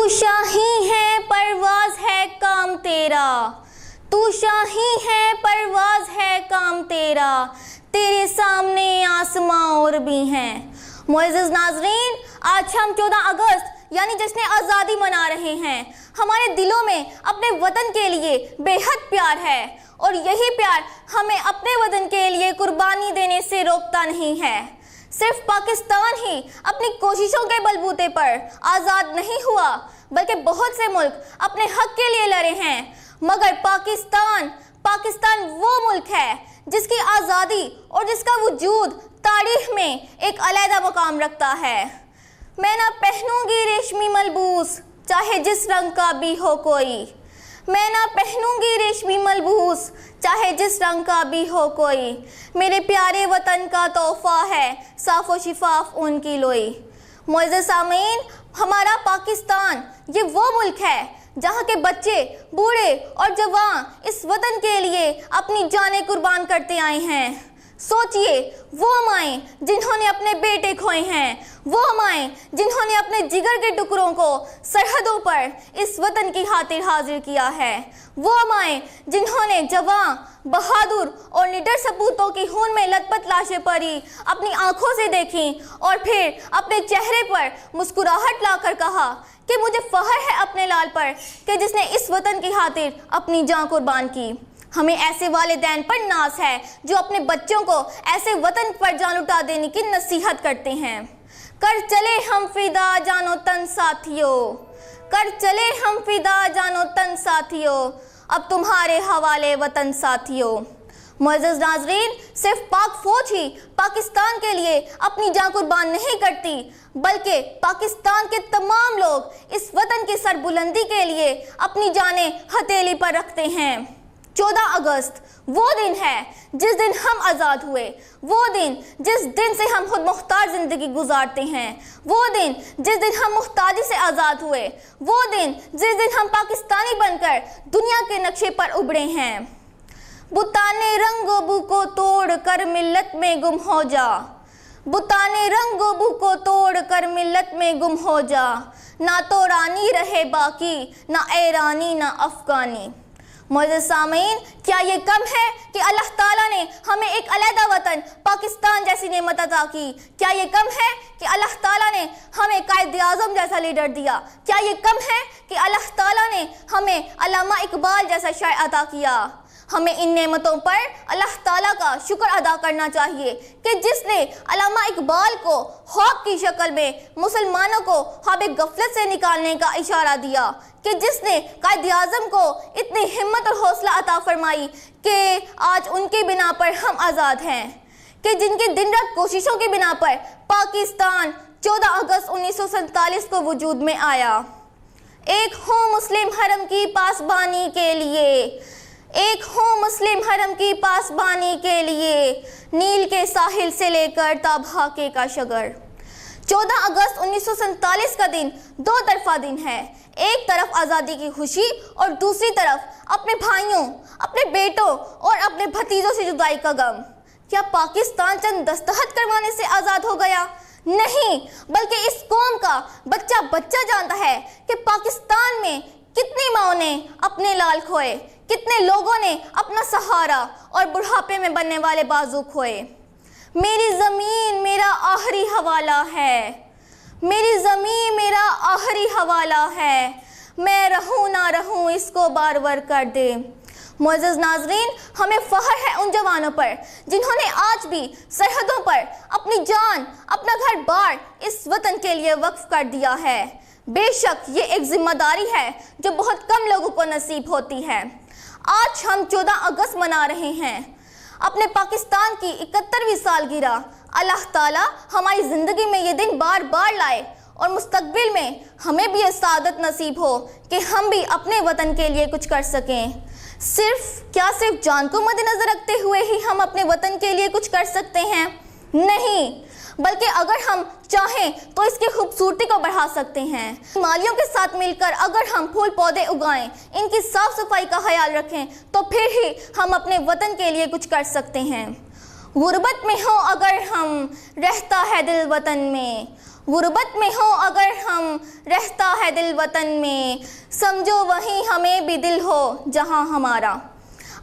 تو شاہی ہے پرواز ہے کام تیرا، تو شاہی ہے پرواز ہے کام تیرا، تیرے سامنے آسماں اور بھی ہیں۔ معزز ناظرین، آج ہم 14 اگست یعنی جشن آزادی منا رہے ہیں۔ ہمارے دلوں میں اپنے وطن کے لیے بے حد پیار ہے اور یہی پیار ہمیں اپنے وطن کے لیے قربانی دینے سے روکتا نہیں ہے۔ صرف پاکستان ہی اپنی کوششوں کے بلبوتے پر آزاد نہیں ہوا، بلکہ بہت سے ملک اپنے حق کے لیے لڑے ہیں، مگر پاکستان وہ ملک ہے جس کی آزادی اور جس کا وجود تاریخ میں ایک علیحدہ مقام رکھتا ہے۔ میں نہ پہنوں گی ریشمی ملبوس چاہے جس رنگ کا بھی ہو کوئی، میں نہ پہنوں گی ریشمی ملبوس چاہے جس رنگ کا بھی ہو کوئی، میرے پیارے وطن کا تحفہ ہے صاف و شفاف ان کی لوئی۔ معزز سامعین، ہمارا پاکستان یہ وہ ملک ہے جہاں کے بچے، بوڑھے اور جوان اس وطن کے لیے اپنی جانیں قربان کرتے آئے ہیں۔ سوچئے، وہ مائیں جنہوں نے اپنے بیٹے کھوئے ہیں، وہ مائیں جنہوں نے اپنے جگر کے ٹکڑوں کو سرحدوں پر اس وطن کی خاطر حاضر کیا ہے، وہ مائیں جنہوں نے جوان، بہادر اور نڈر سپوتوں کی خون میں لت پت لاشیں پڑی اپنی آنکھوں سے دیکھیں اور پھر اپنے چہرے پر مسکراہٹ لا کر کہا کہ مجھے فخر ہے اپنے لال پر کہ جس نے اس وطن کی خاطر اپنی جان قربان کی۔ ہمیں ایسے والدین پر ناز ہے جو اپنے بچوں کو ایسے وطن پر جان لٹا دینے کی نصیحت کرتے ہیں۔ کر چلے ہم فدا جانو تن ساتھیوں، کر چلے ہم فدا جانو تن ساتھیوں، اب تمہارے حوالے وطن ساتھیوں۔ معزز ناظرین، صرف پاک فوج ہی پاکستان کے لیے اپنی جان قربان نہیں کرتی، بلکہ پاکستان کے تمام لوگ اس وطن کی سربلندی کے لیے اپنی جانیں ہتھیلی پر رکھتے ہیں۔ 14 اگست وہ دن ہے جس دن ہم آزاد ہوئے، وہ دن جس دن سے ہم خود مختار زندگی گزارتے ہیں، وہ دن جس دن ہم محتاجی سے آزاد ہوئے، وہ دن جس دن ہم پاکستانی بن کر دنیا کے نقشے پر ابھرے ہیں۔ بتانے رنگ و بو کو توڑ کر ملت میں گم ہو جا، بتانے رنگ و بو کو توڑ کر ملت میں گم ہو جا، نہ تو رانی رہے باقی، نہ ایرانی نہ افغانی۔ معزز سامعین، کیا یہ کم ہے کہ اللہ تعالیٰ نے ہمیں ایک علیحدہ وطن پاکستان جیسی نعمت عطا کی؟ کیا یہ کم ہے کہ اللہ تعالیٰ نے ہمیں قائد اعظم جیسا لیڈر دیا؟ کیا یہ کم ہے کہ اللہ تعالیٰ نے ہمیں علامہ اقبال جیسا شاعر عطا کیا؟ ہمیں ان نعمتوں پر اللہ تعالیٰ کا شکر ادا کرنا چاہیے کہ جس نے علامہ اقبال کو خواب کی شکل میں مسلمانوں کو خواب غفلت سے نکالنے کا اشارہ دیا، کہ جس نے قائد اعظم کو اتنی ہمت اور حوصلہ عطا فرمائی کہ آج ان کی بنا پر ہم آزاد ہیں، کہ جن کی دن رات کوششوں کی بنا پر پاکستان 14 اگست 1947 کو وجود میں آیا۔ ایک ہوں مسلم حرم کی پاسبانی کے لیے، ایک ہوں مسلم حرم کی پاسبانی کے لیے، نیل کے ساحل سے لے کر تا بھاکے کا شگر۔ 14 اگست 1947 کا دن دو طرفہ دن ہے، ایک طرف آزادی کی خوشی اور دوسری طرف اپنے بھائیوں، اپنے بیٹوں اور اپنے بھتیجوں سے جدائی کا غم۔ کیا پاکستان چند دستخط کروانے سے آزاد ہو گیا؟ نہیں، بلکہ اس قوم کا بچہ بچہ جانتا ہے کہ پاکستان میں کتنی ماؤں نے اپنے لال کھوئے، کتنے لوگوں نے اپنا سہارا اور بڑھاپے میں بننے والے بازو کھوئے۔ میری زمین میرا آخری حوالہ ہے، میری زمین میرا آخری حوالہ ہے، میں رہوں نہ رہوں اس کو بار بار کر دے۔ معزز ناظرین، ہمیں فخر ہے ان جوانوں پر جنہوں نے آج بھی سرحدوں پر اپنی جان، اپنا گھر بار اس وطن کے لیے وقف کر دیا ہے۔ بے شک یہ ایک ذمہ داری ہے جو بہت کم لوگوں کو نصیب ہوتی ہے۔ آج ہم 14 اگست منا رہے ہیں، اپنے پاکستان کی 71ویں سالگرہ۔ اللہ تعالیٰ ہماری زندگی میں یہ دن بار بار لائے اور مستقبل میں ہمیں بھی یہ سعادت نصیب ہو کہ ہم بھی اپنے وطن کے لیے کچھ کر سکیں۔ صرف جان کو مد نظر رکھتے ہوئے ہی ہم اپنے وطن کے لیے کچھ کر سکتے ہیں؟ نہیں، بلکہ اگر ہم چاہیں تو اس کی خوبصورتی کو بڑھا سکتے ہیں۔ مالیوں کے ساتھ مل کر اگر ہم پھول پودے اگائیں، ان کی صاف صفائی کا خیال رکھیں تو پھر ہی ہم اپنے وطن کے لیے کچھ کر سکتے ہیں۔ غربت میں ہو اگر ہم، رہتا ہے دل وطن میں، غربت میں ہو اگر ہم رہتا ہے دل وطن میں، سمجھو وہیں ہمیں بھی دل ہو جہاں ہمارا۔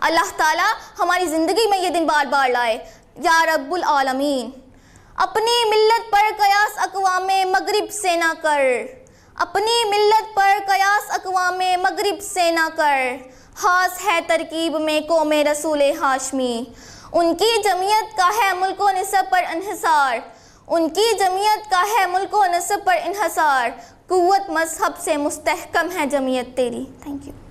اللہ تعالیٰ ہماری زندگی میں یہ دن بار بار لائے یا رب العالمین۔ اپنی ملت پر قیاس اقوام مغرب سے نہ کر، اپنی ملت پر قیاس اقوام مغرب سے نہ کر، خاص ہے ترکیب میں قوم رسول ہاشمی۔ ان کی جمعیت کا ہے ملک و نسب پر انحصار، ان کی جمعیت کا ہے ملک و نسب پر انحصار، قوت مذہب سے مستحکم ہے جمعیت تیری۔ Thank you.